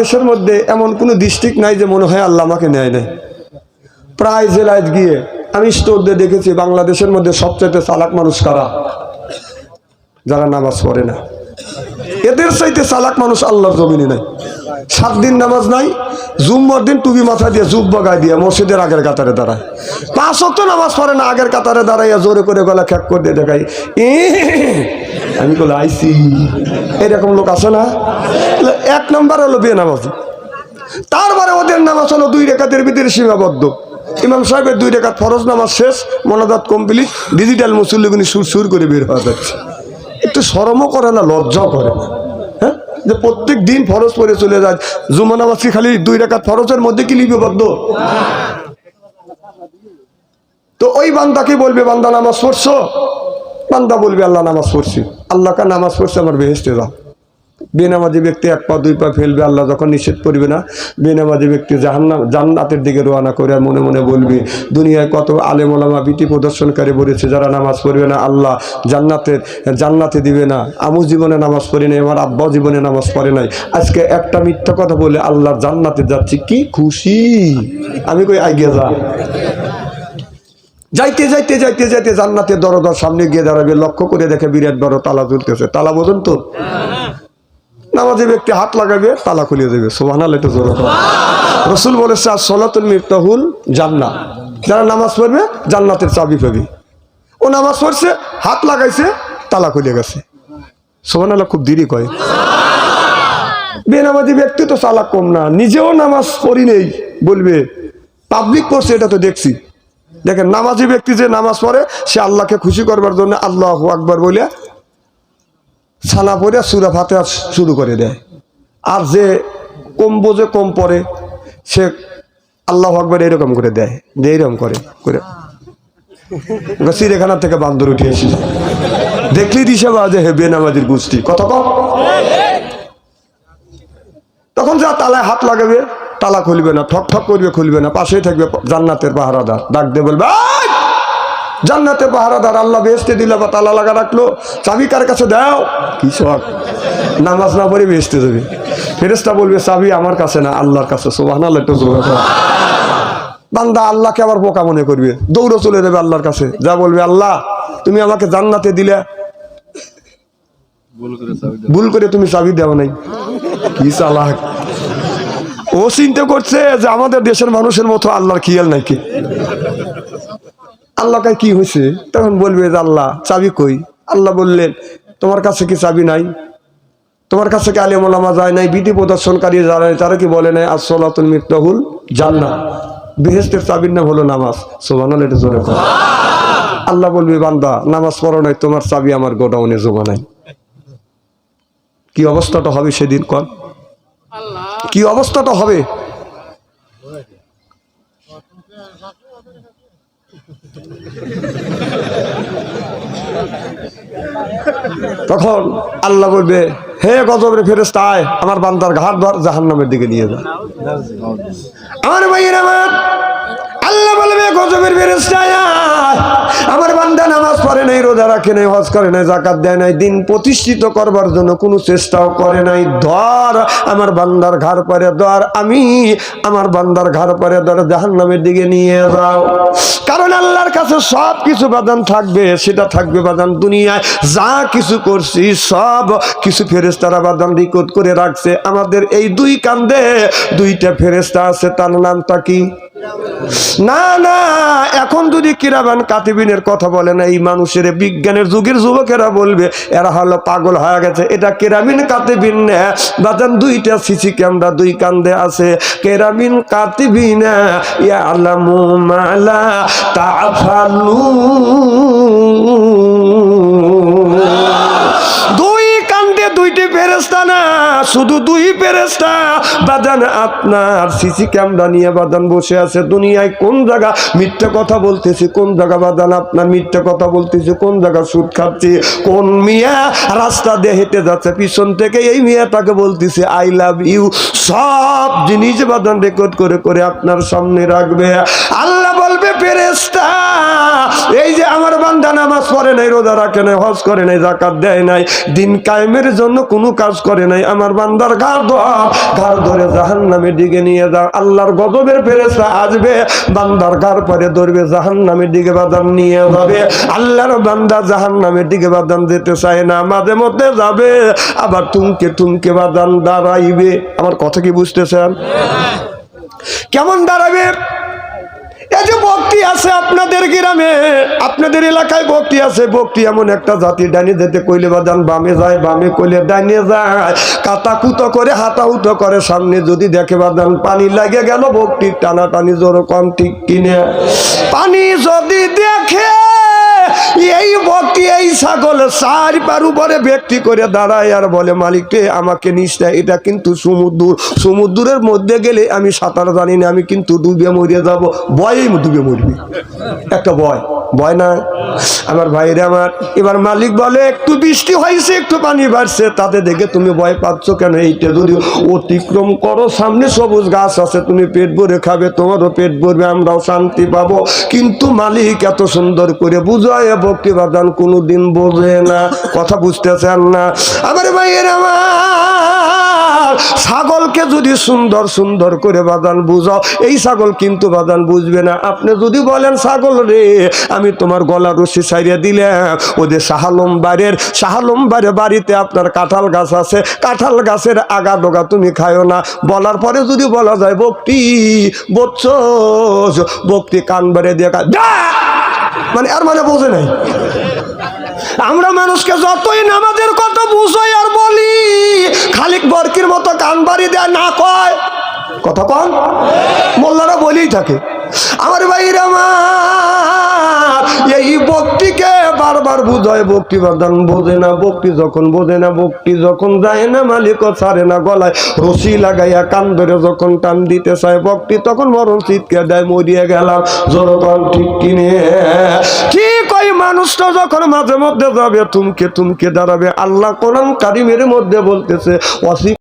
দেশের মধ্যে এমন কোনো ডিস্ট্রিক্ট নাই যে মনে হয় আল্লাহ আমাকে নেয় নাই। প্রায় জেলায় গিয়ে আমি স্টোর দিয়ে দেখেছি বাংলাদেশের মধ্যে সবচেয়ে চালাক মানুষ কারা? যারা নামাজ পড়ে না। এদের চাইতে চালাক মানুষ আল্লাহর জমিনে নাই। 7 দিন নামাজ নাই, জুম্মার দিন টুপি মাথা দিয়ে জুব্বা গায়ে দিয়ে মসজিদের আগের কাতারে দাঁড়ায়। 5 ওয়াক্ত নামাজ পড়ে না, আগের কাতারে দাঁড়াইয়া জোরে করে গলা খ্যাক করে দিয়ে দেখাই আমি বলে আইসি। এরকম লোক আছে না? 1 নম্বর হলো বেনামাজি। তারপরে ওদের নামাজ হলো 2 রাকাতের ভিতরে সীমাবদ্ধ। ইমাম সাহেবের 2 রাকাত ফরজ নামাজ শেষ, মোনাজাত কমপ্লিট, ডিজিটাল মুসল্লিগুনি সুর করে বের হওয়া যাচ্ছে। একটু শরমও করে না, লজ্জাও করে না। হ্যাঁ, যে প্রত্যেক দিন ফরজ পড়ে চলে যায়। জুমা নামাজ কি খালি 2 রাকাত ফরজের মধ্যে কি লিপিবদ্ধ? তো ওই বান্দাকে বলবে বান্দা নামাজ পড়ছো? বান্দা বলবে আল্লাহ নামাজ পড়ছি। আল্লাহকে নামাজ পড়ছে আমার বেহেশতে যাও। বেনামাজি ব্যক্তি 1 পা 2 পা ফেলবে, আল্লাহ যখন নিষেধ করবে না। বেনামাজি ব্যক্তি জান্নাতের দিকে রওনা করে আর মনে মনে বলবে দুনিয়ায় কত আলেম ওলামা বিটি প্রদর্শনকারী বলেছে যারা নামাজ পড়বে না আল্লাহ জান্নাতে দিবে না। আমু জীবনে নামাজ পড়ি নাই, আমার আব্বাও জীবনে নামাজ পড়ে নাই, আজকে একটা মিথ্যা কথা বলে আল্লাহর জান্নাতে যাচ্ছি, কি খুশি। আমি কই আইগে যা। যাইতে যাইতে যাইতে যাইতে জান্নাতের দরজার সামনে গিয়ে দাঁড়াবে, লক্ষ্য করে দেখে বিরাট বড় তালা ঝুলতেছে। তালা বোঝেন তো? নামাজি ব্যক্তি হাত লাগাবে, তালা খুলে দেবে। সুবহানাল্লাহ, একটু জোরে বলো। রাসূল বলেছে আসসালাতুল মিফতাহুল জান্নাহ, যারা নামাজ পড়বে জান্নাতের চাবি পাবে। ও নামাজ পড়ছে, হাত লাগাইছে, তালা খুলে গেছে। সুবহানাল্লাহ, খুব দেরি কয়। বেনামাজি ব্যক্তি তো চালাক কম না, নিজেও নামাজ পড়ি নেই বলবে, পাবলিক পড়ছে এটা তো দেখছি। দেখেন নামাজি ব্যক্তি যে নামাজ পড়ে সে আল্লাহকে খুশি করবার জন্য আল্লাহু আকবার বলে ছানা পড়ে সূরা ফাতিহা শুরু করে দেয়। আর যে কম বোঝে, কম পড়ে, সে আল্লাহু আকবার এরকম করে দেয়, যে এরকম করে করে চিড়িয়াখানা থেকে বান্দর উঠে এসে দেখলি দিশা বাজে হে বেনামাজির গোষ্ঠী কত কম। তখন যা তালায় হাত লাগাবে, তালা খুলবে না, ঠক ঠক করবে, খুলবে না। পাশেই থাকবে জান্নাতের পাহারাদার, ডাক দিয়ে বলবে জান্নাতের পাহারাদার, আল্লাহ বেহেশতে দিল বা তালা লাগা রাখলো, চাবি কার কাছে দাও? কি শখ, নামাজ না পড়ে বেহেশতে যাবে। ফেরেশতা বলবে চাবি আমার কাছে না, আল্লাহর কাছে। সুবহানাল্লাহ, একটু জোরে বলো। বান্দা আল্লাহকে আবার বোকা মনে করবে, দৌড়ে চলে যাবে আল্লাহর কাছে, যা বলবে আল্লাহ তুমি আমাকে জান্নাতে দিলে, ভুল করে তুমি চাবি দাও নাই। কি চালাক ও, চিন্তা করছে যে আমাদের দেশের মানুষের মতো আল্লাহর খেয়াল নাই কি। আল্লাহকে কি হয়েছে? তখন বলবে যে আল্লাহ চাবি কই? আল্লাহ বললেন তোমার কাছে কি চাবি নাই? তোমার কাছে কি আলেম ওলামা যায় নাই, বিধি প্রদর্শনকারী যারা তারা কি বলে নাই আসসালাতুল মিফতাহুল জান্নাহ, বেহেশতের চাবির নাম হলো নামাজ। সুবহানাল্লাহ, এটা জোরে বলো। আল্লাহ বলবে বান্দা নামাজ পড়ো নাই, তোমার চাবি আমার গোডাউনে জমা নাই। কি অবস্থাটা হবে সেদিন? কর কি অবস্থাটা হবে? তখন আল্লাহ বলবে হে গজবের ফেরেশতা আয়, আমার বান্দার ঘাট ধর, জাহান্নামের দিকে নিয়ে যা। আমার ভাইয়ের আমার আল্লাহ বলবে গজবের ফেরেশতা আয়, আমার বান্দা নামাজ পড়ে নাই, রোজা রাখে নাই, হজ করে নাই, যাকাত দেয় নাই, দিন প্রতিষ্ঠিত করবার জন্য কোনো চেষ্টাও করে নাই, ধর আমার বান্দার ঘাড় পরে ধর, আমি আমার বান্দার ঘাড় পরে ধর, জাহান্নামের দিকে নিয়ে যাও। কারণ আল্লাহর কাছে সব কিছু বাদান থাকবে, সেটা থাকবে বাদান দুনিয়ায় যা কিছু করছি সব কিছু ফেরেশতারা বাদান রেকর্ড করে রাখছে। আমাদের এই 2 কান্দে 2টা ফেরেশতা আছে, তার নামটা কি? না না, এখন যদি কিরামান কাতিবিনের কথা বলে না, এই মানুষের বিজ্ঞানের যুগের যুবকেরা বলবে এরা হলো পাগল হয়ে গেছে। এটা কেরামিন কাতিবিন না বাদান, 2টা সিসি ক্যামেরা 2 কান্দে আছে। কেরামিন কাতিবিন ইয়ালামু মা লা তাফালুন। 2 কান্দে 2টি ফেরেশতা না, শুধু 2 ফেরেশতা বাদান আপনার সিসি ক্যামেরা নিয়ে বাদান বসে আছে। দুনিয়ায় কোন জায়গা মিথ্যা কথা বলতেছি, কোন জায়গা বাদান আপনার মিথ্যা কথা বলতেছি, কোন জায়গা সুদ খাচ্ছি, কোন মিয়া রাস্তা দিয়ে হেঁটে যাচ্ছে পিছন থেকে এই মিয়াটাকে বলতেছি আই লাভ ইউ, সব জিনিস বাদান রেকর্ড করে করে আপনার সামনে রাখবে। আল্লাহ বলবে ফেরেশতা এই যে আমার বান্দা নামাজ পড়ে নাই, রোজা রাখে নাই, হজ করে নাই, যাকাত দেয় নাই, দিন কায়েমের জন্য কোনো কাজ করে নাই, আমার বান্দার ঘাড় ধরে জাহান্নামের দিকে নিয়ে যাও। আল্লাহর গজবের ফেরেশতা আসবে, বান্দার ঘাড় পরে ধরবে, জাহান্নামের দিকে বাদান নিয়ে যাবে। আল্লাহর বান্দা জাহান্নামের দিকে বাদান যেতে চায় না, মাঝে মধ্যে যাবে, আবার তুমকে বাদান দাঁড়াইবে। আমার কথা কি বুঝতেছেন? কেমন দাঁড়াবে? এই যে বক্তি আছে আপনাদের গ্রামে, আপনাদের এলাকায় বক্তি আছে। বক্তি এমন একটা জাতি, ডাইনে যেতে কইলে বাদান বামে যায়, বামে কইলে ডাইনে যায়, কাতা কুতো করে হাতা উঠো করে, সামনে যদি দেখে বাদান পানি লাগে গেল, বক্তি টানাটানি জোর কম, ঠিক কিনে? পানি যদি দেখে এই বক্তি এই ছাগল চার পার উপরে ব্যক্তি করে দাঁড়ায় আর বলে, মালিককে আমাকে নিশ্চয়, এটা কিন্তু সমুদ্রের মধ্যে গেলে আমি সাঁতার জানি না, আমি কিন্তু ডুবে মরে যাব। ভয়েই ডুবে মরবি, একটা ভয় না আমার ভাইরে আমার। এবার মালিক বলে, একটু বৃষ্টি হয়েছে, একটু পানি বাড়ছে, তাতে দেখে তুমি ভয় পাচ্ছ কেন? এইটা যদি অতিক্রম করো, সামনে সবুজ গাছ আছে, তুমি পেট ভরে খাবে, তোমারও পেট ভরবে, আমরাও শান্তি পাবো। কিন্তু মালিক এত সুন্দর করে বুঝায়, ভক্তি বাদান কোনোদিন বোঝে না। কথা বুঝতেছেন না আমার ভাইয়ের আমার? ছাগলকে যদি সুন্দর করে বাদান বুঝাও, এই ছাগল কিন্তু বাদান বুঝবে না। আপনি যদি বলেন, ছাগল রে আমি তোমার গলা রশি ছাইড়ে দিলাম, ওদের শাহালম্বারের বাড়িতে আপনার কাঁঠাল গাছ আছে, কাঁঠাল গাছের আগা ডোগা তুমি খায়ো না, বলার পরে যদি বলা যায় ভক্তি ভক্তি কান বাড়ে দিয়ে মানে আর মানে বোঝে নাই। আমরা মানুষকে যতই নামাজের কথা বুঝাই আর বলি, খালিক বরকির মতো কান বাড়ি দেয় না, কয় কথা কন, মোল্লারা বলেই থাকে। আমার ভাইরা আমার, এই ভক্তিকে বারবার বুঝায়, ভক্তি বাদান বোঝে না। ভক্তি যখন বোঝে না, ভক্তি যখন যায় না, মালিকও ছাড়ে না, গলায় রশি লাগাইয়া কান ধরে যখন টান দিতে চায় ভক্তি, তখন মরণ চিৎকার দেয়, মরিয়ে গেলাম। জোরকন ঠিক কিনে? ঠিক ওই মানুষটা যখন মাঝে মধ্যে যাবে, থমকে দাঁড়াবে। আল্লাহ কোরআন কারিমের মধ্যে বলতেছে,